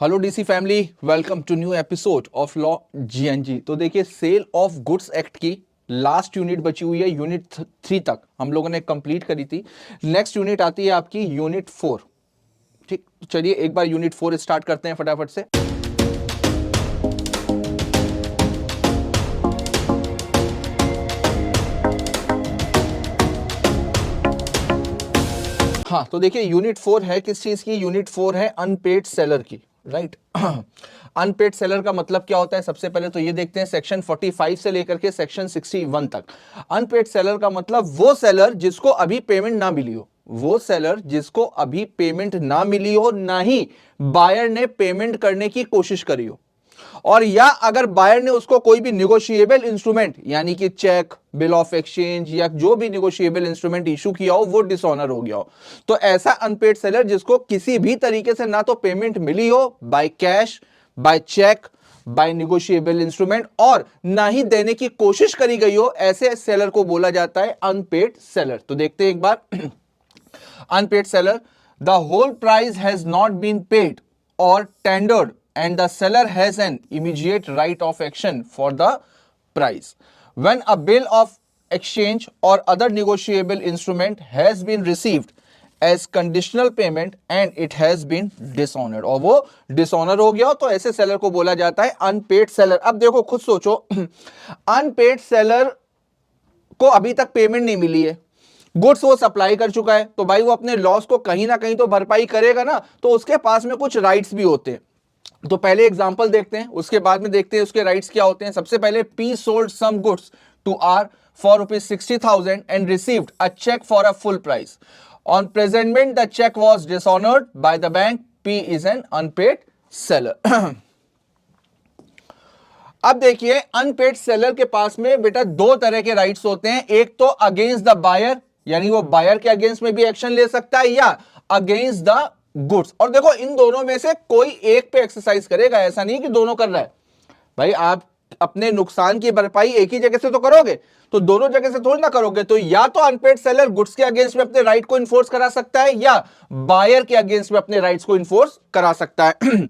Hello DC family, welcome to new episode of law GNG. तो देखिए, sale of goods act की last unit बची हुई है। यूनिट 3 तक हम लोगों ने कंप्लीट करी थी। नेक्स्ट यूनिट आती है आपकी यूनिट 4। ठीक, तो चलिए एक बार यूनिट 4 स्टार्ट करते हैं फटाफट से। हाँ, तो देखिए यूनिट 4 है किस चीज की? यूनिट 4 है अनपेड सेलर की, राइट। अनपेड सेलर का मतलब क्या होता है? सबसे पहले तो ये देखते हैं सेक्शन 45 से लेकर के सेक्शन 61 तक। अनपेड सेलर का मतलब वो सेलर जिसको अभी पेमेंट ना मिली हो, वो सेलर जिसको अभी पेमेंट ना मिली हो, ना ही बायर ने पेमेंट करने की कोशिश करी हो, और या अगर बायर ने उसको कोई भी निगोशिएबल इंस्ट्रूमेंट यानी कि चेक, बिल ऑफ एक्सचेंज या जो भी निगोशिएबल इंस्ट्रूमेंट इशू किया हो वो डिसऑनर हो गया हो, तो ऐसा अनपेड सेलर जिसको किसी भी तरीके से ना तो पेमेंट मिली हो by cash, by cheque, by negotiable instrument, और ना ही देने की कोशिश करी गई हो, ऐसे सेलर को बोला जाता है अनपेड सेलर। तो देखते हैं एक बार। Unpaid seller: the whole price has not been paid और tendered and the seller has an immediate right of action for the price. When a bill of exchange or other negotiable instrument has been received as conditional payment and it has been dishonored, और वो dishonour हो गया तो ऐसे seller को बोला जाता है अनपेड सेलर। अब देखो, खुद सोचो, अनपेड सेलर को अभी तक पेमेंट नहीं मिली है, गुड्स वो सप्लाई कर चुका है, तो भाई वो अपने लॉस को कहीं ना कहीं तो भरपाई करेगा ना, तो उसके पास में कुछ राइट्स भी होते हैं। तो पहले एग्जांपल देखते हैं, उसके बाद में देखते हैं उसके राइट्स क्या होते हैं। सबसे पहले, P sold some goods to R for ₹60,000 and received a cheque for a full price. On presentment the cheque was dishonoured by the bank. P is an unpaid seller. अब देखिए, अनपेड सेलर के पास में बेटा दो तरह के rights होते हैं। एक तो अगेंस्ट द बायर, यानी वो बायर के अगेंस्ट में भी एक्शन ले सकता है, या अगेंस्ट द गुड्स। और देखो, इन दोनों में से कोई एक पे एक्सरसाइज करेगा, ऐसा नहीं कि दोनों कर रहा है। भाई आप अपने नुकसान की भरपाई एक ही जगह से तो करोगे, तो दोनों जगह से थोड़ी ना करोगे। तो या तो अनपेड सेलर गुड्स के अगेंस्ट में अपने राइट को इन्फोर्स करा सकता है, या बायर के अगेंस्ट में अपने राइट्स को इन्फोर्स करा सकता है।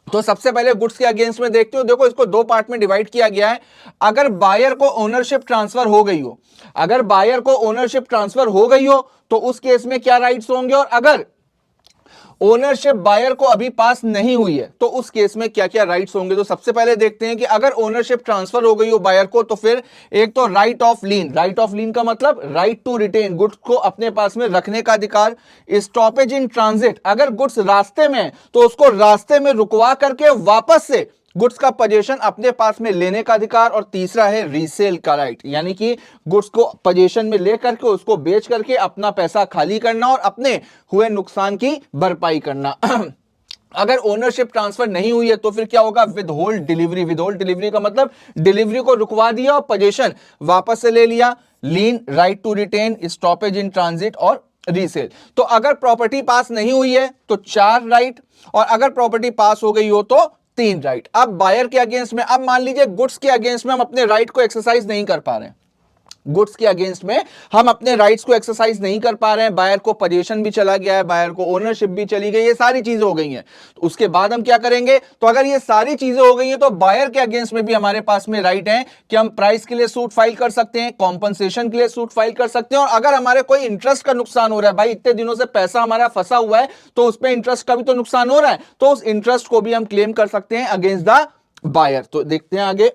तो सबसे पहले गुड्स के अगेंस्ट में देखते हो। देखो, इसको दो पार्ट में डिवाइड किया गया है। अगर बायर को ओनरशिप ट्रांसफर हो गई हो, अगर बायर को ओनरशिप ट्रांसफर हो गई हो तो उस केस में क्या राइट्स होंगे, और अगर ओनरशिप बायर को अभी पास नहीं हुई है तो उस केस में क्या क्या राइट्स होंगे। तो सबसे पहले देखते हैं कि अगर ओनरशिप ट्रांसफर हो गई हो बायर को, तो फिर एक तो right of lien. Right of lien का मतलब राइट टू रिटेन, गुड्स को अपने पास में रखने का अधिकार। स्टॉपेज इन ट्रांजिट, अगर गुड्स रास्ते में है तो उसको रास्ते में रुकवा करके वापस से गुड्स का पोजीशन अपने पास में लेने का अधिकार। और तीसरा है रीसेल का राइट, यानी कि गुड्स को पोजीशन में लेकर के उसको बेच करके अपना पैसा खाली करना और अपने हुए नुकसान की भरपाई करना। अगर ओनरशिप ट्रांसफर नहीं हुई है तो फिर क्या होगा? With hold delivery. With hold delivery का मतलब डिलीवरी को रुकवा दिया और पोजीशन वापस से ले लिया। Lien, right to retain, stoppage in transit और रीसेल। तो अगर प्रॉपर्टी पास नहीं हुई है तो 4 राइट, और अगर प्रॉपर्टी पास हो गई हो तो 3 राइट। अब बायर के अगेंस्ट में, अब मान लीजिए गुड्स के अगेंस्ट में हम अपने राइट को एक्सरसाइज नहीं कर पा रहे हैं, गुड्स के अगेंस्ट में हम अपने राइट्स को एक्सरसाइज नहीं कर पा रहे हैं, बायर को पोजीशन भी चला गया है, बायर को ओनरशिप भी चली गई, ये सारी चीजें हो गई हैं, तो उसके बाद हम क्या करेंगे? तो अगर ये सारी चीजें हो गई हैं तो बायर के अगेंस्ट में भी हमारे पास में राइट है कि हम प्राइस के लिए सूट फाइल कर सकते हैं, कॉम्पनसेशन के लिए सूट फाइल कर सकते हैं, और अगर हमारे कोई इंटरेस्ट का नुकसान हो रहा है, भाई इतने दिनों से पैसा हमारा फंसा हुआ है तो उस पर इंटरेस्ट का भी तो नुकसान हो रहा है, तो उस इंटरेस्ट को भी हम क्लेम कर सकते हैं अगेंस्ट द बायर। तो देखते हैं आगे।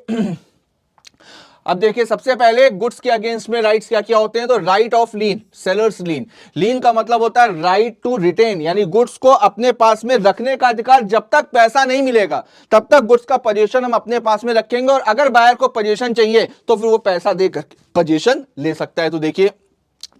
अब देखिए, सबसे पहले गुड्स के अगेंस्ट में राइट्स क्या क्या होते हैं। तो राइट ऑफ लीन, सेलर्स लीन। लीन का मतलब होता है राइट टू रिटेन, यानी गुड्स को अपने पास में रखने का अधिकार। जब तक पैसा नहीं मिलेगा तब तक गुड्स का पोजीशन हम अपने पास में रखेंगे, और अगर बायर को पोजीशन चाहिए तो फिर वो पैसा देकर पोजीशन ले सकता है। तो देखिए,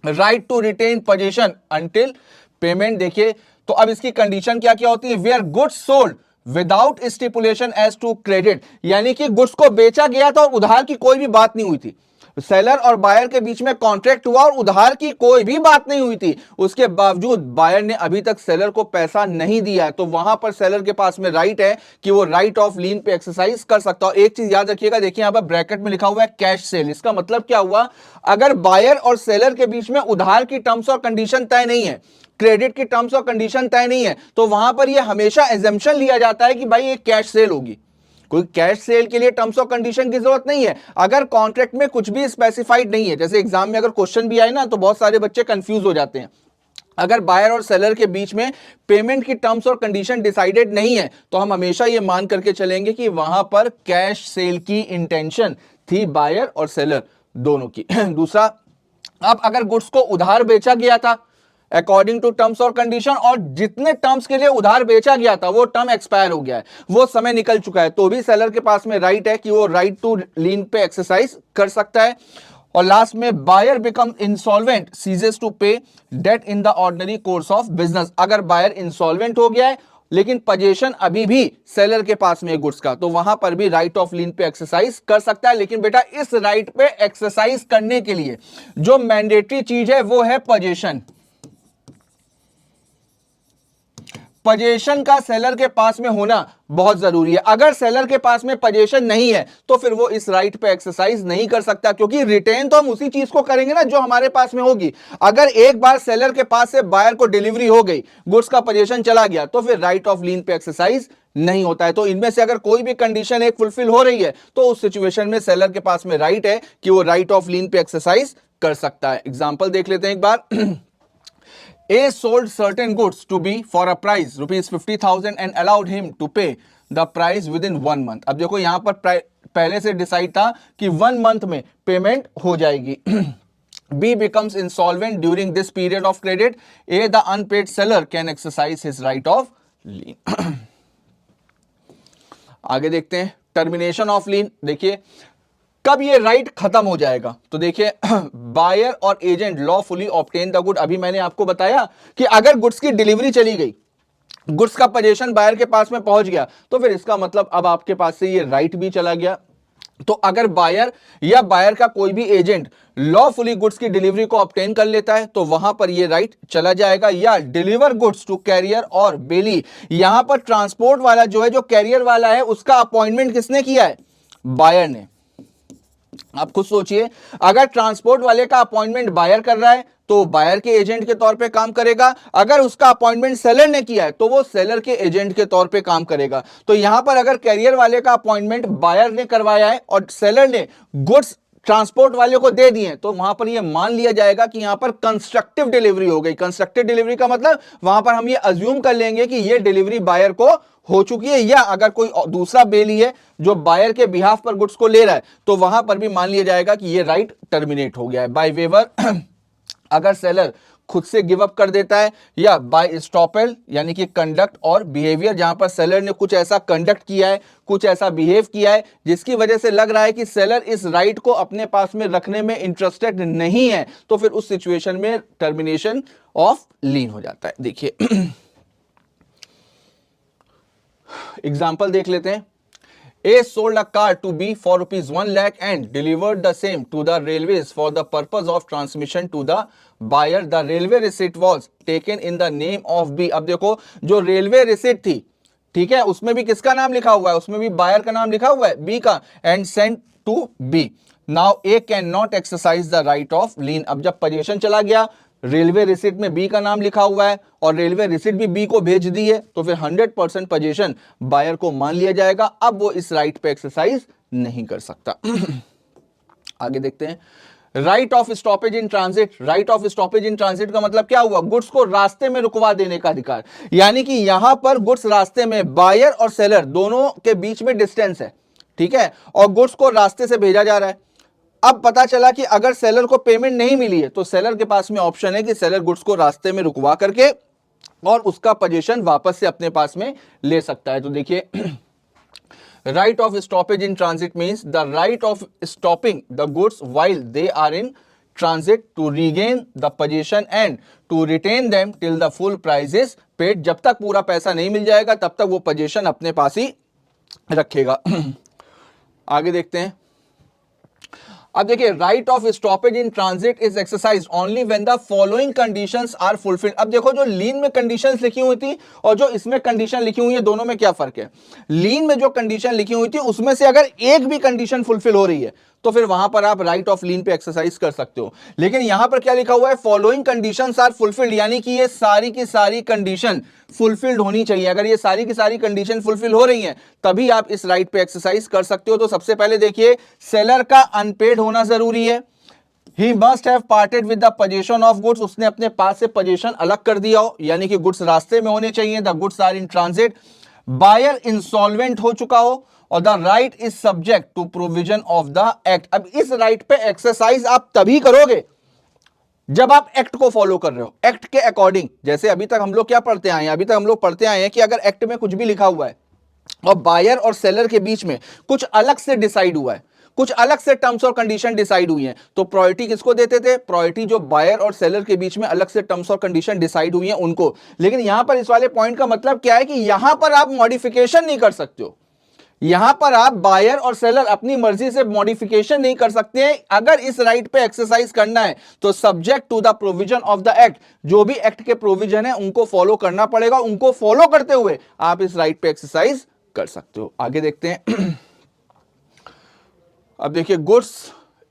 right to retain position until payment. देखिए, तो अब इसकी कंडीशन क्या क्या होती है? Where goods sold without stipulation as to credit, यानी कि गुड्स को बेचा गया था और उधार की कोई भी बात नहीं हुई थी, सेलर और बायर के बीच में कॉन्ट्रैक्ट हुआ और उधार की कोई भी बात नहीं हुई थी, उसके बावजूद बायर ने अभी तक सेलर को पैसा नहीं दिया है, तो वहां पर सेलर के पास में राइट है कि वो राइट ऑफ लीन पे एक्सरसाइज कर सकता है। एक चीज याद रखिएगा, देखिए यहां पर ब्रैकेट में लिखा हुआ है कैश सेल। इसका मतलब क्या हुआ? अगर बायर और सेलर के बीच में उधार की टर्म्स और कंडीशन तय नहीं है, क्रेडिट की टर्म्स और कंडीशन तय नहीं है, तो वहां पर ये हमेशा एजम्पशन लिया जाता है कि भाई ये कैश सेल होगी। कोई कैश सेल के लिए टर्म्स और कंडीशन की जरूरत नहीं है। अगर कॉन्ट्रैक्ट में कुछ भी स्पेसिफाइड नहीं है, जैसे एग्जाम में अगर क्वेश्चन भी आए ना, तो बहुत सारे बच्चे कंफ्यूज हो जाते हैं। अगर बायर और सेलर के बीच में पेमेंट की टर्म्स और कंडीशन डिसाइडेड नहीं है, तो हम हमेशा यह मान करके चलेंगे कि वहां पर कैश सेल की इंटेंशन थी बायर और सेलर दोनों की। दूसरा, अब अगर गुड्स को उधार बेचा गया था अकॉर्डिंग टू टर्म्स और कंडीशन, और जितने टर्म्स के लिए उधार बेचा गया था वो टर्म एक्सपायर हो गया है, वो समय निकल चुका है, तो भी सेलर के पास में राइट है कि वो राइट टू लीन पे एक्सरसाइज कर सकता है। और लास्ट में buyer become insolvent, ceases to pay debt in the ordinary course of business. अगर बायर इंसॉल्वेंट हो गया है लेकिन पोजीशन अभी भी सेलर के पास में गुड्स का, तो वहां पर भी राइट ऑफ लीन पे एक्सरसाइज कर सकता है। लेकिन बेटा इस राइट पे एक्सरसाइज करने के लिए जो मैंडेटरी चीज है वो है पोजीशन। पोजीशन का सेलर के पास में होना बहुत जरूरी है। अगर सेलर के पास में पोजीशन नहीं है तो फिर वो इस राइट पे एक्सरसाइज नहीं कर सकता, क्योंकि रिटेन तो हम उसी चीज को करेंगे ना जो हमारे पास में होगी। अगर एक बार सेलर के पास से बायर को डिलीवरी हो गई, गुड्स का पोजीशन चला गया, तो फिर राइट ऑफ लीन पे एक्सरसाइज नहीं होता है। तो इनमें से अगर कोई भी कंडीशन एक फुलफिल हो रही है तो उस सिचुएशन में सेलर के पास में राइट है कि वो राइट ऑफ लीन पे एक्सरसाइज कर सकता है। एग्जाम्पल देख लेते हैं एक बार। A sold certain goods to B for a price rupees 50,000 and allowed him to pay the price within 1 month। अब देखो यहां पर पहले से डिसाइड था कि 1 मंथ में पेमेंट हो जाएगी। B becomes insolvent during this period of credit. A, the unpaid seller, can exercise his right of lien। आगे देखते हैं टर्मिनेशन ऑफ लीन। देखिए कब ये राइट खत्म हो जाएगा, तो देखिए बायर और agent lawfully obtain the good. अभी मैंने आपको बताया कि अगर गुड्स की डिलीवरी चली गई, गुड्स का पोजीशन बायर के पास में पहुंच गया, तो फिर इसका मतलब अब आपके पास से ये राइट भी चला गया। तो अगर बायर या बायर का कोई भी एजेंट लॉफुली गुड्स की डिलीवरी को ऑब्टेन कर लेता है तो वहां पर ये राइट चला जाएगा। या डिलीवर गुड्स टू कैरियर और बेली, यहां पर ट्रांसपोर्ट वाला जो है, जो कैरियर वाला है, उसका अपॉइंटमेंट किसने किया है? बायर ने। आप खुद सोचिए, अगर ट्रांसपोर्ट वाले का अपॉइंटमेंट बायर कर रहा है तो बायर के एजेंट के तौर पे काम करेगा, अगर उसका अपॉइंटमेंट सेलर ने किया है तो वो सेलर के एजेंट के तौर पे काम करेगा। तो यहां पर अगर कैरियर वाले का अपॉइंटमेंट बायर ने करवाया है और सेलर ने गुड्स ट्रांसपोर्ट वाले को दे दिए, तो वहां पर यह मान लिया जाएगा कि यहां पर कंस्ट्रक्टिव डिलीवरी हो गई। कंस्ट्रक्टिव डिलीवरी का मतलब वहां पर हम ये अज्यूम कर लेंगे कि यह डिलीवरी बायर को हो चुकी है, या अगर कोई दूसरा बेली है जो बायर के बिहाफ पर गुड्स को ले रहा है तो वहां पर भी मान लिया जाएगा कि यह राइट टर्मिनेट हो गया है। बाय वेवर अगर सेलर खुद से गिव अप कर देता है, या बाय स्टॉपेल यानी कि कंडक्ट और बिहेवियर, जहां पर सेलर ने कुछ ऐसा कंडक्ट किया है, कुछ ऐसा बिहेव किया है जिसकी वजह से लग रहा है कि सेलर इस राइट को अपने पास में रखने में इंटरेस्टेड नहीं है, तो फिर उस सिचुएशन में टर्मिनेशन ऑफ लीन हो जाता है। देखिए एग्जाम्पल देख लेते हैं। A sold a car to B for rupees 1 lakh and delivered the same to the railways for the purpose of transmission to the buyer. The railway receipt was taken in the name of B। अब देखो जो railway receipt थी, ठीक है, उसमें भी किसका नाम लिखा हुआ है? उसमें भी बायर का नाम लिखा हुआ है, B का, and sent to B। Now A can not exercise the right of lien. अब जब पोजीशन चला गया, रेलवे रिसिट में बी का नाम लिखा हुआ है और रेलवे रिसिट भी बी को भेज दी है, तो फिर 100% पोजीशन बायर को मान लिया जाएगा। अब वो इस राइट पे एक्सरसाइज नहीं कर सकता। आगे देखते हैं right of stoppage in transit. Right of stoppage in transit का मतलब क्या हुआ? गुड्स को रास्ते में रुकवा देने का अधिकार। यानी कि यहां पर गुड्स रास्ते में, बायर और सेलर दोनों के बीच में डिस्टेंस है, ठीक है, और गुड्स को रास्ते से भेजा जा रहा है। अब पता चला कि अगर सेलर को पेमेंट नहीं मिली है तो सेलर के पास में ऑप्शन है कि सेलर गुड्स को रास्ते में रुकवा करके और उसका पोजीशन वापस से अपने पास में ले सकता है। तो देखिए right of stoppage in transit means the right of stopping the goods while they are in transit to regain the position and to retain them till the full price is paid. जब तक पूरा पैसा नहीं मिल जाएगा तब तक वो position अपने पास ही रखेगा। आगे देखते हैं। अब देखिए right of stoppage in transit is exercise only when the following conditions are fulfilled. अब देखो जो लीन में कंडीशंस लिखी हुई थी और जो इसमें कंडीशन लिखी हुई है, दोनों में क्या फर्क है? लीन में जो कंडीशन लिखी हुई थी उसमें से अगर एक भी कंडीशन फुलफिल हो रही है तो फिर वहां पर आप राइट ऑफ लीन पे एक्सरसाइज कर सकते हो। लेकिन यहां पर क्या लिखा हुआ है, फॉलोइंग कंडीशंस आर फुलफिल्ड, यानी कि ये सारी की सारी कंडीशन फुलफिल्ड होनी चाहिए। अगर ये सारी की सारी कंडीशन फुलफिल हो रही हैं तभी आप इस राइट पे एक्सरसाइज कर सकते हो। तो सबसे पहले देखिए, सेलर का अनपेड होना जरूरी है। He must have parted with the possession of goods, उसने अपने पास से पोजीशन अलग कर दिया हो, यानी कि गुड्स रास्ते में होने चाहिए। The goods are in transit. Buyer insolvent हो चुका हो, और the right is subject to provision of the act. अब इस राइट पे एक्सरसाइज आप तभी करोगे जब आप एक्ट को फॉलो कर रहे हो, एक्ट के अकॉर्डिंग। जैसे अभी तक हम लोग क्या पढ़ते आए हैं, अभी तक हम लोग पढ़ते आए हैं कि अगर एक्ट में कुछ भी लिखा हुआ है और बायर और सेलर के बीच में कुछ अलग से डिसाइड हुआ है, कुछ अलग से टर्म्स और कंडीशन डिसाइड हुई हैं, तो प्रायोरिटी किसको देते थे? प्रायोरिटी जो बायर और सेलर के बीच में अलग से टर्म्स और कंडीशन डिसाइड हुई हैं उनको। लेकिन यहां पर इस वाले पॉइंट का मतलब क्या है कि यहां पर आप मॉडिफिकेशन नहीं कर सकते हो। यहां पर आप बायर और सेलर अपनी मर्जी से मॉडिफिकेशन नहीं कर सकते हैं। अगर इस राइट पे एक्सरसाइज करना है तो subject to the provision of the act, जो भी एक्ट के प्रोविजन है उनको फॉलो करना पड़ेगा। उनको फॉलो करते हुए आप इस राइट पे एक्सरसाइज कर सकते हो। आगे देखते हैं। अब देखिए, goods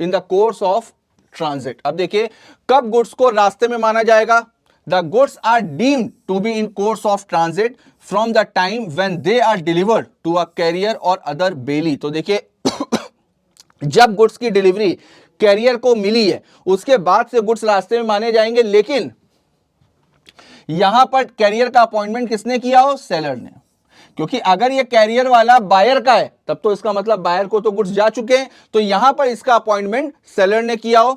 in the course of transit. अब देखिए, कब गुड्स को रास्ते में माना जाएगा? The goods are deemed to be in course of transit from the time when they are delivered to a carrier और अदर बेली। तो देखिए, जब गुड्स की डिलीवरी कैरियर को मिली है उसके बाद से गुड्स रास्ते में माने जाएंगे। लेकिन यहां पर कैरियर का अपॉइंटमेंट किसने किया हो? सेलर ने। क्योंकि अगर ये कैरियर वाला बायर का है तब तो इसका मतलब बायर को तो गुड्स जा चुके हैं। तो यहां पर इसका अपॉइंटमेंट सेलर ने किया हो।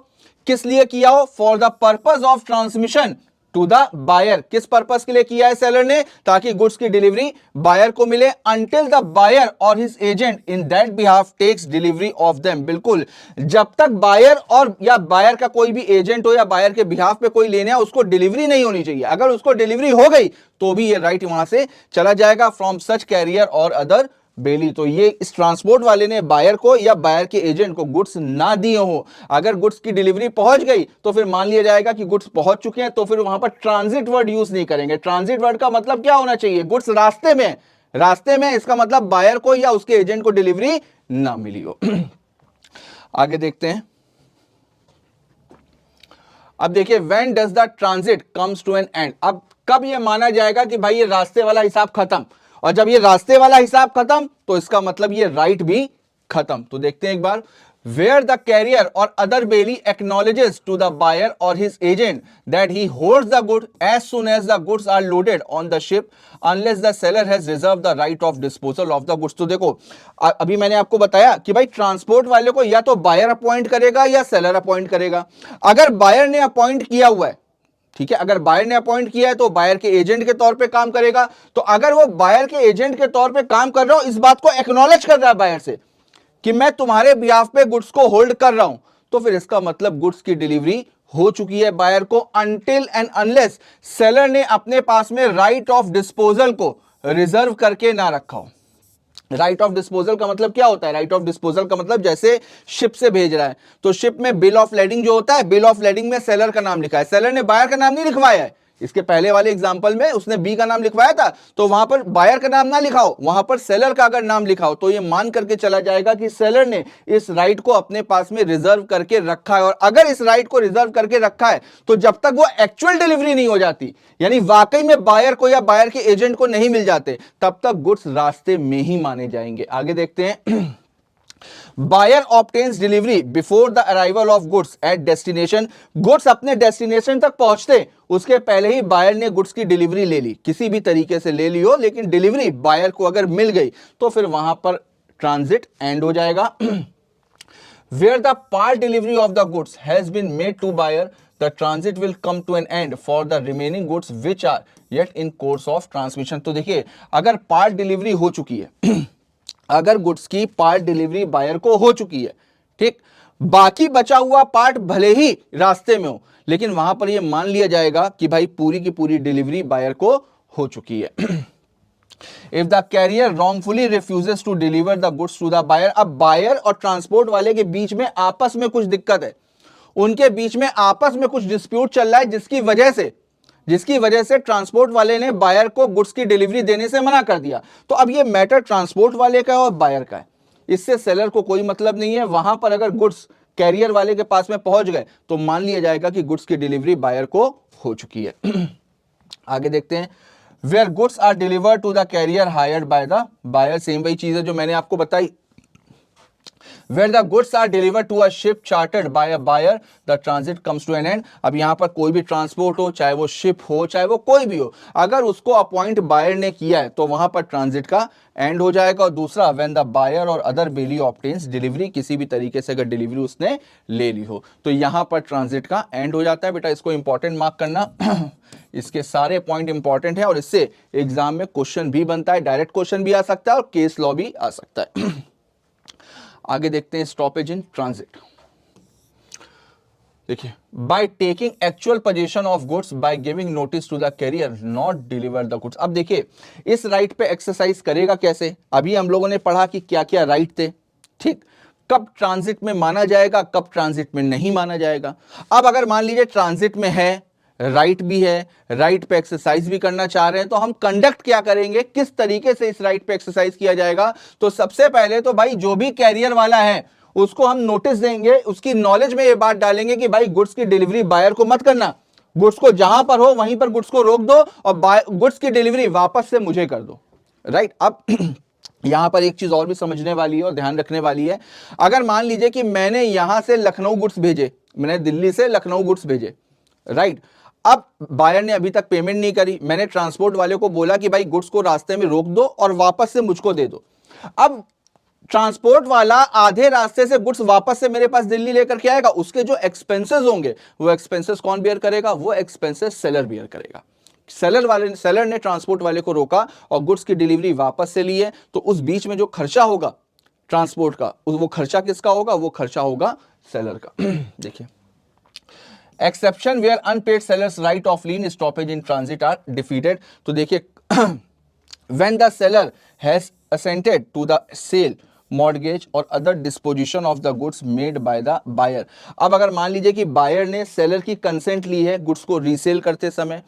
किस लिए किया हो? For the purpose of transmission to the buyer. किस पर्पस के लिए किया है सेलर ने? ताकि गुड्स की डिलीवरी बायर को मिले। अंटिल द बायर और his agent in that behalf takes delivery of them. बिल्कुल, जब तक बायर और या बायर का कोई भी एजेंट हो या बायर के बिहाफ पे कोई लेने आए, उसको डिलीवरी नहीं होनी चाहिए। अगर उसको डिलीवरी हो गई तो भी ये राइट वहां से चला जाएगा, फ्रॉम सच कैरियर और अदर बेली। तो ये इस ट्रांसपोर्ट वाले ने बायर को या बायर के एजेंट को गुड्स ना दिए हो, अगर गुड्स की डिलीवरी पहुंच गई तो फिर मान लिया जाएगा कि गुड्स पहुंच चुके हैं। तो फिर वहां पर ट्रांजिट वर्ड यूज नहीं करेंगे। ट्रांजिट वर्ड का मतलब क्या होना चाहिए? गुड्स रास्ते में। रास्ते में इसका मतलब बायर को या उसके एजेंट को डिलीवरी ना मिली हो। आगे देखते हैं। अब देखिए, when does the transit comes to an end. अब कब ये माना जाएगा कि भाई ये रास्ते वाला हिसाब खत्म? और जब ये रास्ते वाला हिसाब खत्म तो इसका मतलब ये राइट भी खत्म। तो देखते हैं एक बार। वेयर द कैरियर और other bailee acknowledges to the buyer और his agent that he holds the good as soon as the goods are loaded on the ship unless the seller has reserve the right of disposal of the goods. तो देखो, अभी मैंने आपको बताया कि भाई transport वाले को या तो बायर अपॉइंट करेगा या सेलर अपॉइंट करेगा। अगर बायर ने अपॉइंट किया हुआ है, ठीक है, अगर बायर ने अपॉइंट किया है तो बायर के एजेंट के तौर पे काम करेगा। तो अगर वो बायर के एजेंट के तौर पे काम कर रहा हूं, इस बात को एक्नॉलेज कर रहा है बायर से कि मैं तुम्हारे बिहाफ पे गुड्स को होल्ड कर रहा हूं, तो फिर इसका मतलब गुड्स की डिलीवरी हो चुकी है बायर को, अनटिल एंड अनलेस सेलर ने अपने पास में राइट ऑफ डिस्पोजल को रिजर्व करके ना रखा हो। राइट ऑफ डिस्पोजल का मतलब क्या होता है? राइट ऑफ डिस्पोजल का मतलब जैसे शिप से भेज रहा है तो शिप में बिल ऑफ लेडिंग जो होता है, बिल ऑफ लेडिंग में सेलर का नाम लिखा है, सेलर ने बायर का नाम नहीं लिखवाया है। इसके पहले वाले एग्जांपल में उसने बी का नाम लिखवाया था, तो वहां पर बायर का नाम ना लिखाओ, वहां पर सेलर का अगर नाम लिखाओ तो ये मान करके चला जाएगा कि सेलर ने इस राइट को अपने पास में रिजर्व करके रखा है। और अगर इस राइट को रिजर्व करके रखा है तो जब तक वो एक्चुअल डिलीवरी नहीं हो जाती, यानी वाकई में बायर को या बायर के एजेंट को नहीं मिल जाते, तब तक गुड्स रास्ते में ही माने जाएंगे। आगे देखते हैं। Buyer obtains delivery before the arrival of goods at destination. Goods अपने डेस्टिनेशन तक पहुंचते उसके पहले ही बायर ने गुड्स की डिलीवरी ले ली, किसी भी तरीके से ले ली हो, लेकिन डिलीवरी बायर को अगर मिल गई तो फिर वहां पर ट्रांजिट एंड हो जाएगा। Where the part delivery of the goods has been made to buyer the transit will come to an end for the remaining goods which are yet in course of transmission. तो देखिए, अगर part delivery हो चुकी है अगर goods की part delivery buyer को हो चुकी है, ठीक, बाकी बचा हुआ पार्ट भले ही रास्ते में हो, लेकिन वहां पर यह मान लिया जाएगा कि भाई पूरी की पूरी डिलीवरी बायर को हो चुकी है। If the carrier wrongfully refuses to deliver the goods to the buyer. अब बायर और ट्रांसपोर्ट वाले के बीच में आपस में कुछ दिक्कत है, उनके बीच में आपस में कुछ डिस्प्यूट चल रहा है, जिसकी वजह से ट्रांसपोर्ट वाले ने बायर को गुड्स की डिलीवरी देने से मना कर दिया। तो अब ये मैटर ट्रांसपोर्ट वाले का है और बायर का है। इससे सेलर को कोई मतलब नहीं है। वहां पर अगर गुड्स कैरियर वाले के पास में पहुंच गए तो मान लिया जाएगा कि गुड्स की डिलीवरी बायर को हो चुकी है। आगे देखते हैं, where goods are delivered to the carrier hired by the buyer, same वही चीज है जो मैंने आपको बताई। Where the goods are delivered to a ship chartered by a buyer, the transit comes to an end। अब यहां पर कोई भी ट्रांसपोर्ट हो, चाहे वो शिप हो, चाहे वो कोई भी हो, अगर उसको अपॉइंट बायर ने किया है तो वहां पर ट्रांजिट का एंड हो जाएगा। और दूसरा, when the buyer और अदर बेली ऑब्टेन्स डिलीवरी, किसी भी तरीके से अगर डिलीवरी उसने ले ली हो तो यहां पर ट्रांजिट का एंड हो जाता है। बेटा इसको इंपॉर्टेंट मार्क करना। इसके सारे पॉइंट इंपॉर्टेंट है और इससे एग्जाम में क्वेश्चन भी बनता है, डायरेक्ट क्वेश्चन भी आ सकता है और केस लॉ भी आ सकता है। आगे देखते हैं स्टॉपेज इन ट्रांजिट। देखिए, by taking actual position of goods by giving notice to the carrier not deliver the goods. अब देखिए इस राइट पे एक्सरसाइज करेगा कैसे। अभी हम लोगों ने पढ़ा कि क्या क्या राइट थे, ठीक, कब ट्रांजिट में माना जाएगा, कब ट्रांजिट में नहीं माना जाएगा। अब अगर मान लीजिए ट्रांजिट में है, राइट भी है, राइट पे एक्सरसाइज भी करना चाह रहे हैं, तो हम कंडक्ट क्या करेंगे, किस तरीके से इस राइट पे एक्सरसाइज किया जाएगा। तो सबसे पहले तो भाई जो भी कैरियर वाला है उसको हम नोटिस देंगे, उसकी नॉलेज में ये बात डालेंगे कि भाई गुड्स की डिलीवरी बायर को मत करना, गुड्स को जहां पर हो वहीं पर गुड्स को रोक दो और गुड्स की डिलीवरी वापस से मुझे कर दो। राइट। अब यहां पर एक चीज और भी समझने वाली है और ध्यान रखने वाली है। अगर मान लीजिए कि मैंने यहां से लखनऊ गुड्स भेजे, मैंने दिल्ली से लखनऊ गुड्स भेजे, राइट। अब बायर ने अभी तक पेमेंट नहीं करी, मैंने ट्रांसपोर्ट वाले को बोला कि भाई गुड्स को रास्ते में रोक दो और वापस से मुझको दे दो। अब ट्रांसपोर्ट वाला आधे रास्ते से गुड्स वापस से मेरे पास दिल्ली लेकर के आएगा, उसके जो एक्सपेंसेस होंगे वो एक्सपेंसेस कौन बियर करेगा, वो एक्सपेंसेस सेलर बियर करेगा। सेलर ने ट्रांसपोर्ट वाले को रोका और गुड्स की डिलीवरी वापस से ली है, तो उस बीच में जो खर्चा होगा ट्रांसपोर्ट का, वो खर्चा किसका होगा, वो खर्चा होगा सेलर का। देखिए, exception where unpaid seller's right of lien stoppage in transit are defeated. तो देखिए, when the seller has assented to the sale, mortgage और other disposition of the goods made by the buyer. अब अगर मान लीजिए कि बायर ने seller की कंसेंट ली है गुड्स को रीसेल करते समय,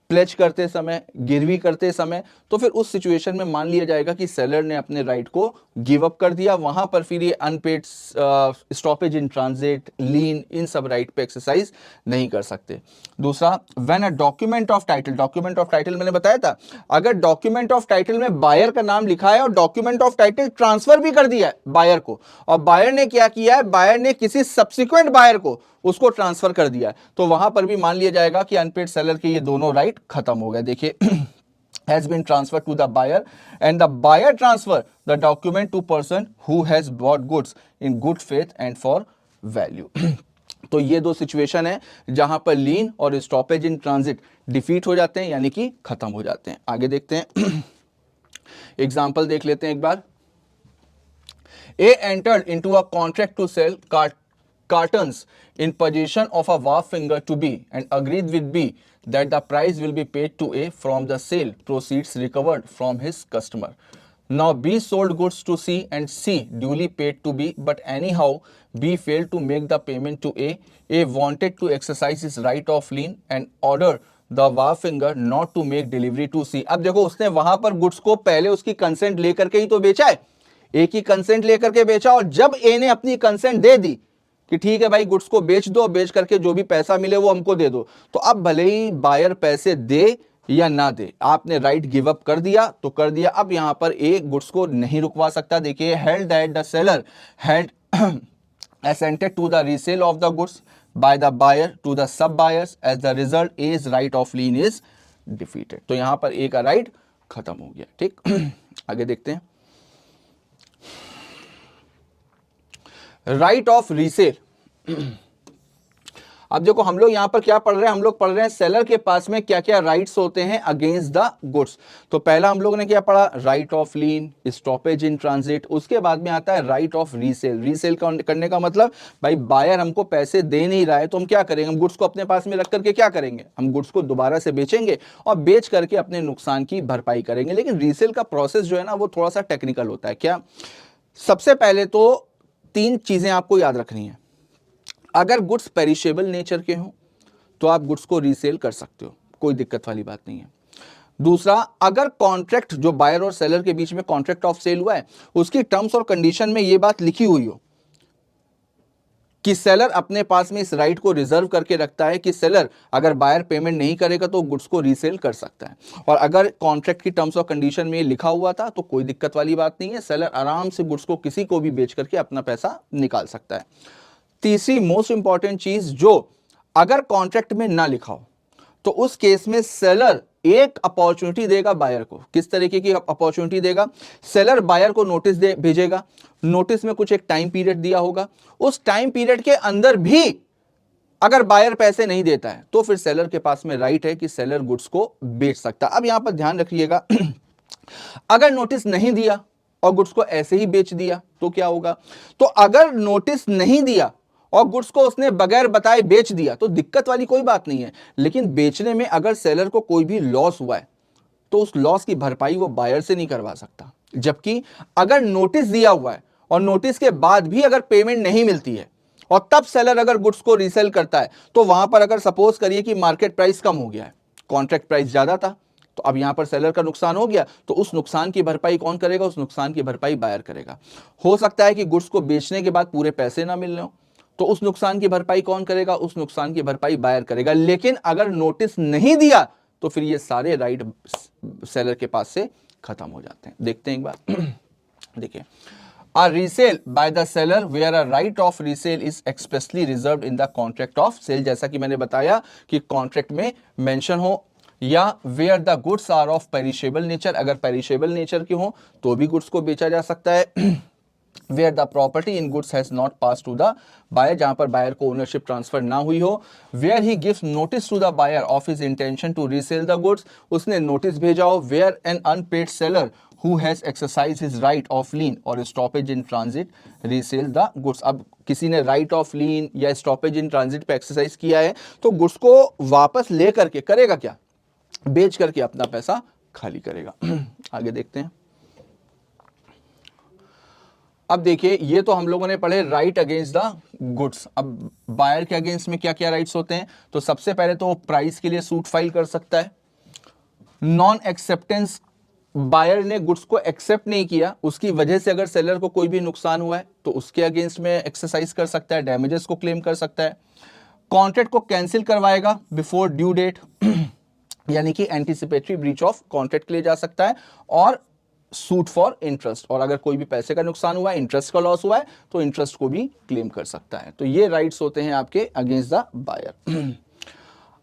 प्लेज करते समय, गिरवी करते समय, तो फिर उस सिचुएशन में मान लिया जाएगा कि सेलर ने अपने राइट को गिव अप कर दिया। वहां पर फिर ये अनपेड स्टॉपेज इन ट्रांजिट, लीन, इन सब राइट पे एक्सरसाइज नहीं कर सकते। दूसरा, when a document of title, document of title मैंने बताया था, अगर डॉक्यूमेंट ऑफ टाइटल में बायर का नाम लिखा है और डॉक्यूमेंट ऑफ टाइटल ट्रांसफर भी कर दिया है बायर को, और बायर ने क्या किया है, बायर ने किसी सब्सिक्वेंट बायर को उसको ट्रांसफर कर दिया है, तो वहां पर भी मान लिया जाएगा कि अनपेड सेलर के ये दोनों राइट खत्म हो गए। देखिए, has been transferred to the buyer and the buyer transfer the document to person who has bought goods in good faith and for value। तो ये दो सिचुएशन है जहां पर लीन और स्टॉपेज इन ट्रांजिट डिफीट हो जाते हैं, यानी कि खत्म हो जाते हैं। आगे देखते हैं, एग्जांपल देख लेते हैं एक बार। A entered into a contract to sell cartons in possession of a wharf finger to B and agreed with B that the price will be paid to A from the sale proceeds recovered from his customer. Now B sold goods to C and C duly paid to B, but anyhow B failed to make the payment to A. A wanted to exercise his right of lien and ordered the wharf finger not to make delivery to C। अब देखो, उसने वहां पर goods को पहले उसकी consent लेकर के ही तो बेचा है, ए की कंसेंट लेकर के बेचा, और जब ए ने अपनी कंसेंट दे दी कि ठीक है भाई गुड्स को बेच दो, बेच करके जो भी पैसा मिले वो हमको दे दो, तो अब भले ही बायर पैसे दे या ना दे, आपने राइट गिव अप कर दिया तो कर दिया। अब यहां पर ए गुड्स को नहीं रुकवा सकता। देखिए, held that the seller had assented to the resale of the goods by the buyer to the sub buyers, as the result A's right of lien is defeated। तो यहां पर ए का राइट खत्म हो गया। ठीक, आगे देखते हैं, राइट ऑफ रीसेल। अब देखो, हम लोग यहां पर क्या पढ़ रहे हैं, हम लोग पढ़ रहे हैं सेलर के पास में क्या क्या राइट्स होते हैं अगेंस्ट द गुड्स। तो पहला हम लोगों ने क्या पढ़ा, right of lien, stoppage in transit. उसके बाद में आता है राइट ऑफ रीसेल। रीसेल करने का मतलब भाई बायर हमको पैसे दे नहीं रहा है तो हम क्या करेंगे, हम गुड्स को अपने पास में रख करके क्या करेंगे, हम गुड्स को दोबारा से बेचेंगे और बेच करके अपने नुकसान की भरपाई करेंगे। लेकिन रीसेल का प्रोसेस जो है ना वो थोड़ा सा टेक्निकल होता है। क्या, सबसे पहले तो 3 चीजें आपको याद रखनी है। अगर गुड्स पेरिशेबल नेचर के हों तो आप गुड्स को रीसेल कर सकते हो, कोई दिक्कत वाली बात नहीं है। दूसरा, अगर कॉन्ट्रैक्ट जो बायर और सेलर के बीच में कॉन्ट्रैक्ट ऑफ सेल हुआ है उसकी टर्म्स और कंडीशन में यह बात लिखी हुई हो कि सेलर अपने पास में इस राइट को रिजर्व करके रखता है कि सेलर अगर बायर पेमेंट नहीं करेगा तो गुड्स को रीसेल कर सकता है। और अगर कॉन्ट्रैक्ट की टर्म्स और कंडीशन में लिखा हुआ था तो कोई दिक्कत वाली बात नहीं है, सेलर आराम से गुड्स को किसी को भी बेच करके अपना पैसा निकाल सकता है। तीसरी मोस्ट इंपॉर्टेंट चीज, जो अगर कॉन्ट्रैक्ट में ना लिखा हो तो उस केस में सेलर एक अपॉर्चुनिटी देगा बायर को। किस तरीके की अपॉर्चुनिटी देगा? सेलर बायर को नोटिस भेजेगा, नोटिस में कुछ एक टाइम पीरियड दिया होगा, उस टाइम पीरियड के अंदर भी अगर बायर पैसे नहीं देता है तो फिर सेलर के पास में राइट है कि सेलर गुड्स को बेच सकता है। अब यहां पर ध्यान रखिएगा अगर नोटिस नहीं दिया और गुड्स को ऐसे ही बेच दिया तो क्या होगा? तो अगर नोटिस नहीं दिया और गुड्स को उसने बगैर बताए बेच दिया तो दिक्कत वाली कोई बात नहीं है, लेकिन बेचने में अगर सेलर को कोई भी लॉस हुआ है तो उस लॉस की भरपाई वो बायर से नहीं करवा सकता। जबकि अगर नोटिस दिया हुआ है और नोटिस के बाद भी अगर पेमेंट नहीं मिलती है और तब सेलर अगर गुड्स को रीसेल करता है तो वहां पर अगर सपोज करिए कि मार्केट प्राइस कम हो गया है, कॉन्ट्रैक्ट प्राइस ज्यादा था, तो अब यहां पर सेलर का नुकसान हो गया, तो उस नुकसान की भरपाई कौन करेगा? उस नुकसान की भरपाई बायर करेगा। हो सकता है कि गुड्स को बेचने के बाद पूरे पैसे ना मिल रहे हो, तो उस नुकसान की भरपाई कौन करेगा? उस नुकसान की भरपाई बायर करेगा। लेकिन अगर नोटिस नहीं दिया तो फिर ये सारे राइट सेलर के पास से खत्म हो जाते हैं। देखते हैं एक बार देखिए, a resale by the seller where a right of resale is expressly reserved in the contract of sale। जैसा कि मैंने बताया कि कॉन्ट्रैक्ट में मेंशन हो, या where the goods are of perishable nature, अगर perishable nature के हो तो भी गुड्स को बेचा जा सकता है। where the property in goods has not passed to the buyer, जहां पर बायर को ओनरशिप ट्रांसफर ना हुई हो। where he gives notice to the buyer of his intention to resell the goods, उसने नोटिस भेजा हो। where an unpaid seller who has exercised his right of lien or stoppage in transit resell the goods। अब किसी ने right of lien या stoppage in transit पे exercise किया है तो गुड्स को वापस ले करके करेगा क्या? बेच करके अपना पैसा खाली करेगा। आगे देखते हैं। अब देखिए, ये तो हम लोगों ने पढ़े राइट अगेंस्ट द गुड्स। अब बायर के अगेंस्ट में क्या क्या राइट्स होते हैं? तो सबसे पहले तो प्राइस के लिए सूट फाइल कर सकता है। नॉन एक्सेप्टेंस, बायर ने गुड्स को एक्सेप्ट नहीं किया, उसकी वजह से अगर सेलर को कोई भी नुकसान हुआ है तो उसके अगेंस्ट में एक्सरसाइज कर सकता है, डैमेजेस को क्लेम कर सकता है। कॉन्ट्रैक्ट को कैंसिल करवाएगा बिफोर ड्यू डेट यानी कि एंटीसिपेटरी ब्रीच ऑफ कॉन्ट्रैक्ट के लिए जा सकता है। और सूट फॉर इंटरेस्ट, और अगर कोई भी पैसे का नुकसान हुआ है, इंटरेस्ट का लॉस हुआ है तो इंटरेस्ट को भी क्लेम कर सकता है। तो ये राइट्स होते हैं आपके अगेंस्ट द बायर।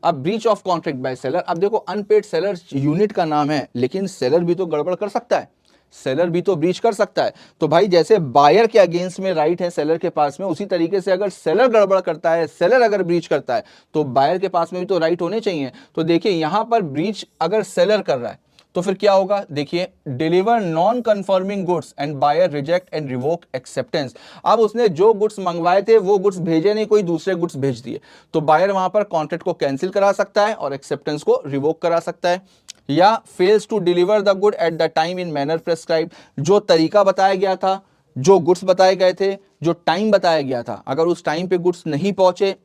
अब breach of contract by seller, अब देखो अनपेड सेलर यूनिट का नाम है, लेकिन सेलर भी तो गड़बड़ कर सकता है, सेलर भी तो ब्रीच कर सकता है। तो भाई जैसे बायर के अगेंस्ट में राइट है सेलर के पास में, उसी तरीके से अगर सेलर गड़बड़ करता है, सेलर अगर ब्रीच करता है तो बायर के पास में भी तो राइट होने चाहिए। तो देखिए यहां पर ब्रीच अगर सेलर कर रहा है तो फिर क्या होगा? देखिए, deliver non conforming goods and buyer reject and revoke acceptance. अब उसने जो गुड्स मंगवाए थे वो गुड्स भेजे नहीं, कोई दूसरे गुड्स भेज दिए, तो बायर वहां पर कॉन्ट्रैक्ट को कैंसिल करा सकता है और एक्सेप्टेंस को रिवोक करा सकता है। या fails to deliver the good at the time in manner prescribe, जो तरीका बताया गया था, जो गुड्स बताए गए थे, जो टाइम बताया गया था, अगर उस टाइम पे गुड्स नहीं पहुंचे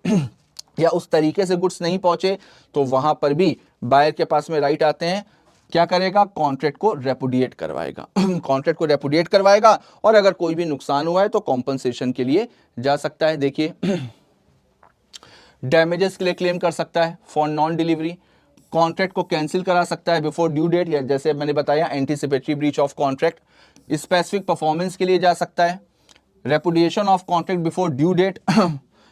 या उस तरीके से गुड्स नहीं पहुंचे तो वहां पर भी बायर के पास में राइट आते हैं। क्या करेगा? कॉन्ट्रैक्ट को रेपुडिएट करवाएगा कॉन्ट्रैक्ट को रेपुडिएट करवाएगा, और अगर कोई भी नुकसान हुआ है तो कॉम्पनसेशन के लिए जा सकता है। देखिए, डैमेजेस के लिए क्लेम कर सकता है फॉर नॉन डिलीवरी, कॉन्ट्रैक्ट को कैंसिल करा सकता है बिफोर ड्यू डेट, या जैसे मैंने बताया anticipatory breach of contract, specific performance के लिए जा सकता है, repudiation of contract before due date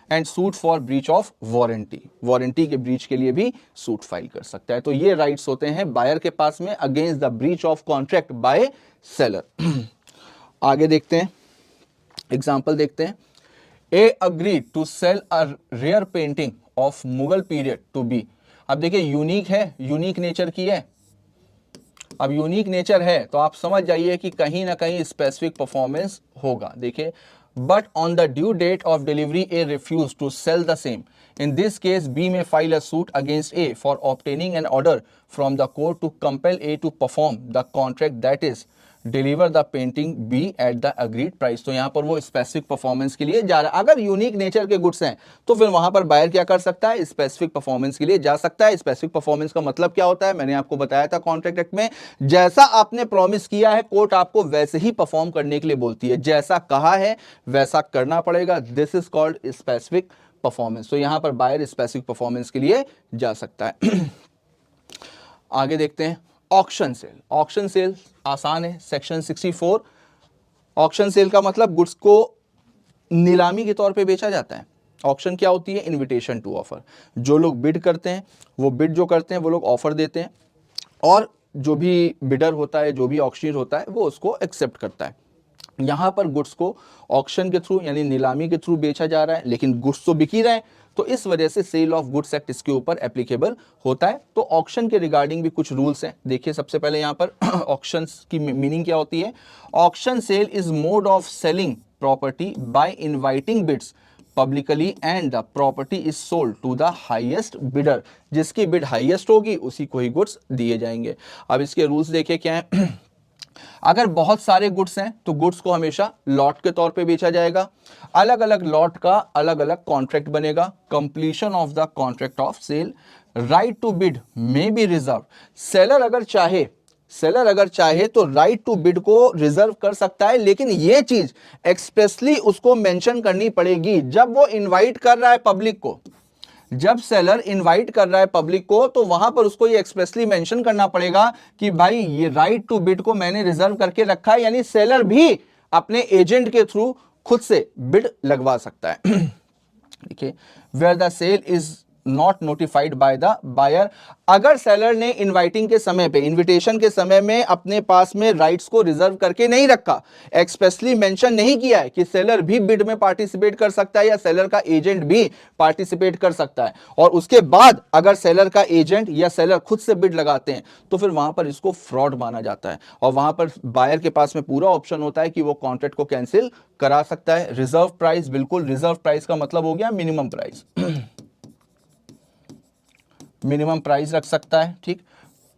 and suit for breach of warranty, warranty के ब्रीच के लिए भी सूट फाइल कर सकता है। तो ये राइट्स होते हैं बायर के पास में against the breach of contract by seller. आगे देखते हैं, एग्जांपल देखते हैं। A agreed to sell a rare painting of Mughal period to B. अब देखिए यूनिक है, यूनिक नेचर की है। अब यूनिक नेचर है तो आप समझ जाइए कि कहीं ना कहीं स्पेसिफिक परफॉर्मेंस होगा। देखिए, but on the due date of delivery A refuse to sell the same, in this case B में file a suit against A for obtaining an order from the court to compel A to perform the contract that is deliver the painting B at the agreed price. तो यहां पर वो specific performance के लिए जा रहा है। अगर यूनिक नेचर के गुड्स हैं तो फिर वहां पर बायर क्या कर सकता है, स्पेसिफिक परफॉर्मेंस के लिए जा सकता है। स्पेसिफिक परफॉर्मेंस का मतलब क्या होता है, मैंने आपको बताया था कॉन्ट्रैक्ट एक्ट में, जैसा आपने प्रॉमिस किया है कोर्ट आपको वैसे ही परफॉर्म करने के लिए बोलती है, जैसा कहा है वैसा करना पड़ेगा। This is called specific performance. तो यहां पर बायर स्पेसिफिक परफॉर्मेंस के लिए जा सकता है। आगे देखते हैं ऑक्शन सेल। ऑक्शन सेल आसान है, सेक्शन 64। ऑक्शन सेल का मतलब गुड्स को नीलामी के तौर पे बेचा जाता है। ऑक्शन क्या होती है, इनविटेशन टू ऑफर। जो लोग बिड करते हैं वो बिड जो करते हैं वो लोग ऑफर देते हैं, और जो भी बिडर होता है, जो भी ऑक्शनियर होता है, वो उसको एक्सेप्ट करता है। यहां पर गुड्स को ऑक्शन के थ्रू यानी नीलामी के थ्रू बेचा जा रहा है, लेकिन गुड्स तो बिक ही रहे हैं, तो इस वजह से सेल ऑफ गुड्स एक्ट इसके ऊपर एप्लीकेबल होता है। तो ऑक्शन के रिगार्डिंग भी कुछ रूल्स हैं। देखिए सबसे पहले यहां पर ऑक्शन की मीनिंग क्या होती है। Auction sale is mode of selling property by inviting bids publicly and the property is sold to the highest bidder. जिसकी बिड हाईएस्ट होगी उसी को ही गुड्स दिए जाएंगे। अब इसके रूल्स देखिए क्या है। अगर बहुत सारे गुड्स हैं तो गुड्स को हमेशा लॉट के तौर पे बेचा जाएगा। अलग अलग लॉट का अलग अलग कॉन्ट्रैक्ट बनेगा। Completion of the contract of sale, right to bid may be reserve. Seller अगर चाहे तो राइट टू बिड को रिजर्व कर सकता है, लेकिन यह चीज एक्सप्रेसली उसको मेंशन करनी पड़ेगी जब वो इनवाइट कर रहा है पब्लिक को। जब सेलर इनवाइट कर रहा है पब्लिक को तो वहां पर उसको ये एक्सप्रेसली मेंशन करना पड़ेगा कि भाई ये राइट टू बिड को मैंने रिजर्व करके रखा है, यानी सेलर भी अपने एजेंट के थ्रू खुद से बिड लगवा सकता है। देखिए where the sale is not notified by the buyer. अगर सेलर ने इनवाइटिंग के समय पे, इनविटेशन के समय में अपने पास में राइट्स को रिजर्व करके नहीं रखा, एक्सप्रेसली मेंशन नहीं किया है कि सेलर भी बिड में पार्टिसिपेट कर सकता है या सेलर का एजेंट भी पार्टिसिपेट कर सकता है, और उसके बाद अगर सेलर का एजेंट या सेलर खुद से बिड लगाते हैं तो फिर वहां पर इसको फ्रॉड माना जाता है, और वहां पर बायर के पास में पूरा ऑप्शन होता है कि वो कॉन्ट्रैक्ट को कैंसिल करा सकता है। रिजर्व प्राइस, बिल्कुल रिजर्व प्राइस का मतलब हो गया मिनिमम प्राइस। मिनिमम प्राइस रख सकता है, ठीक।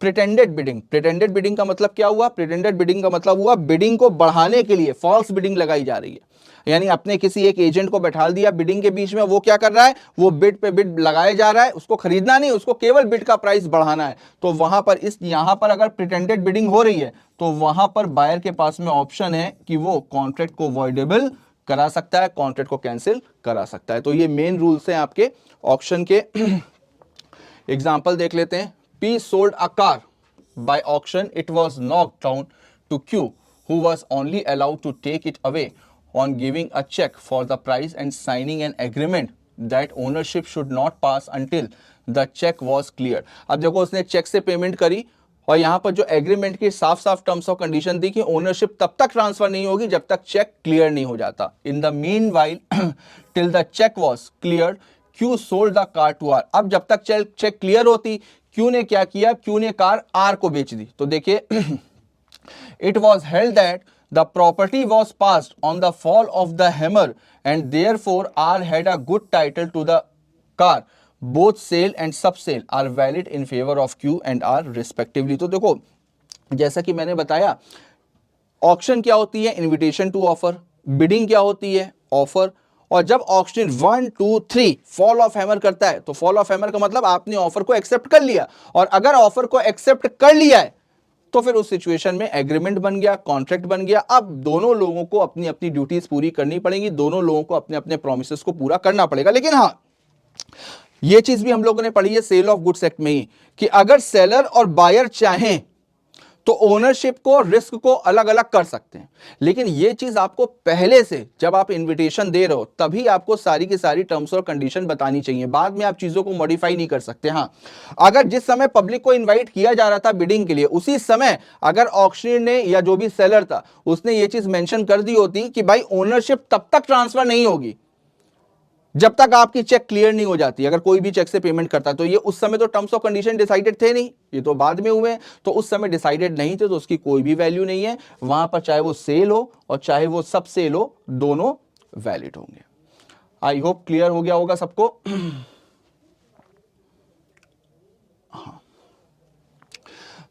प्रिटेंडेड बिडिंग, प्रिटेंडेड बिडिंग का मतलब क्या हुआ, प्रिटेंडेड बिडिंग का मतलब हुआ बिडिंग को बढ़ाने के लिए फॉल्स बिडिंग लगाई जा रही है, यानी अपने किसी एक एजेंट को बैठा दिया बिडिंग के बीच में, वो क्या कर रहा है, वो बिड पे बिड लगाए जा रहा है, उसको खरीदना नहीं, उसको केवल बिड का प्राइस बढ़ाना है। तो वहां पर यहां पर अगर प्रिटेंडेड बिडिंग हो रही है तो वहां पर बायर के पास में ऑप्शन है कि वो कॉन्ट्रैक्ट को वॉइडेबल करा सकता है, कॉन्ट्रैक्ट को कैंसिल करा सकता है। तो ये मेन रूल्स हैं आपके ऑक्शन के। एग्जाम्पल देख लेते हैं। P sold a car by auction. It was knocked down to Q, who was only allowed to take it away on giving a check for the price and signing an agreement that ownership should not pass until the check was cleared. अब देखो उसने check से payment करी और यहां पर जो agreement की साफ साफ टर्म्स ऑफ कंडीशन दी कि ओनरशिप तब तक ट्रांसफर नहीं होगी जब तक चेक क्लियर नहीं हो जाता। In the meanwhile till the cheque was clear Q sold the car to R. अब जब तक चेक क्लियर होती क्यू ने क्या किया, क्यू ने कार आर को बेच दी। तो देखिए it was held that the property was passed on the fall of the hammer and therefore R had a good title to the car. Both sale and sub sale are valid in favour of Q and R respectively. तो देखो जैसा कि मैंने बताया auction क्या होती है, invitation to offer. Bidding क्या होती है, ऑफर। और जब ऑक्शन 1 2 3 फॉल ऑफ हैमर करता है तो फॉल ऑफ हैमर का मतलब आपने ऑफर को एक्सेप्ट कर लिया, और अगर ऑफर को एक्सेप्ट कर लिया है तो फिर उस सिचुएशन में एग्रीमेंट बन गया, कॉन्ट्रैक्ट बन गया। अब दोनों लोगों को अपनी अपनी ड्यूटीज पूरी करनी पड़ेगी, दोनों लोगों को अपने अपने प्रोमिसेस को पूरा करना पड़ेगा। लेकिन हाँ, यह चीज भी हम लोगों ने पढ़ी है सेल ऑफ गुड्स एक्ट में ही कि अगर सेलर और बायर चाहें तो ओनरशिप को, रिस्क को अलग अलग कर सकते हैं। लेकिन यह चीज आपको पहले से जब आप इनविटेशन दे रहे हो तभी आपको सारी की सारी टर्म्स और कंडीशन बतानी चाहिए, बाद में आप चीजों को मॉडिफाई नहीं कर सकते। हाँ, अगर जिस समय पब्लिक को इनवाइट किया जा रहा था बिडिंग के लिए उसी समय अगर ऑक्शनियर ने या जो भी सेलर था उसने ये चीज मेंशन कर दी होती कि भाई ओनरशिप तब तक ट्रांसफर नहीं होगी जब तक आपकी चेक क्लियर नहीं हो जाती, अगर कोई भी चेक से पेमेंट करता है, तो ये उस समय तो टर्म्स ऑफ कंडीशन डिसाइडेड थे नहीं, ये तो बाद में हुए, तो उस समय डिसाइडेड नहीं थे तो उसकी कोई भी वैल्यू नहीं है वहां पर, चाहे वो सेल हो और चाहे वो सब सेल हो, दोनों वैलिड होंगे। आई होप क्लियर हो गया होगा सबको। हाँ,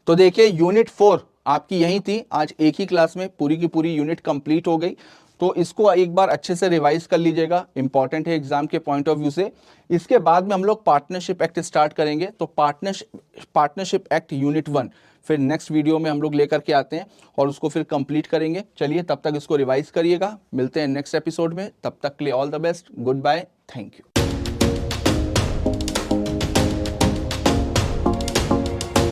तो देखिए यूनिट 4 आपकी यही थी, आज एक ही क्लास में पूरी की पूरी यूनिट कंप्लीट हो गई। तो इसको एक बार अच्छे से रिवाइज कर लीजिएगा, इंपॉर्टेंट है एग्जाम के पॉइंट ऑफ व्यू से। इसके बाद में हम लोग पार्टनरशिप एक्ट स्टार्ट करेंगे, तो पार्टनरशिप एक्ट यूनिट 1 फिर नेक्स्ट वीडियो में हम लोग लेकर के आते हैं और उसको फिर कंप्लीट करेंगे। चलिए तब तक इसको रिवाइज करिएगा, मिलते हैं नेक्स्ट एपिसोड में, तब तक के लिए all the best, goodbye, thank you.